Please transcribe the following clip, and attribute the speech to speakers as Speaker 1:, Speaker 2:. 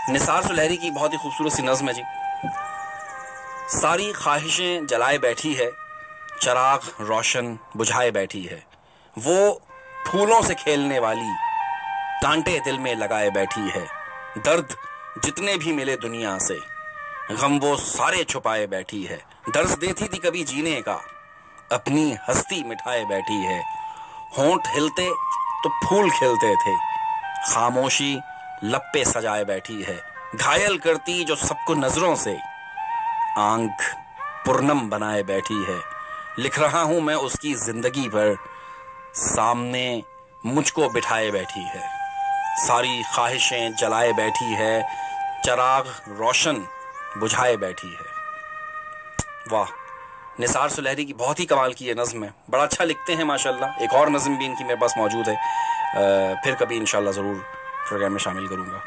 Speaker 1: निसार सुलहरी की बहुत ही खूबसूरत सी नज़्म है जी। सारी ख्वाहिशें जलाए बैठी है, चराग रोशन बुझाए बैठी है। वो फूलों से खेलने वाली कांटे दिल में लगाए बैठी है। दर्द जितने भी मिले दुनिया से, गम वो सारे छुपाए बैठी है। दर्द देती थी कभी जीने का, अपनी हस्ती मिठाए बैठी है। होंठ हिलते तो फूल खिलते थे, खामोशी लब पे सजाए बैठी है। घायल करती जो सबको नजरों से, आंख पूर्णम बनाए बैठी है। लिख रहा हूं मैं उसकी जिंदगी पर, सामने मुझको बिठाए बैठी है। सारी ख्वाहिशें जलाए बैठी है, चराग रोशन बुझाए बैठी है। वाह, निसार सुलहरी की बहुत ही कमाल की ये नज़्म है। बड़ा अच्छा लिखते हैं माशाल्लाह। एक और नज़्म भी इनकी मेरे पास मौजूद है, फिर कभी इंशाल्लाह ज़रूर प्रोग्राम में शामिल करूँगा।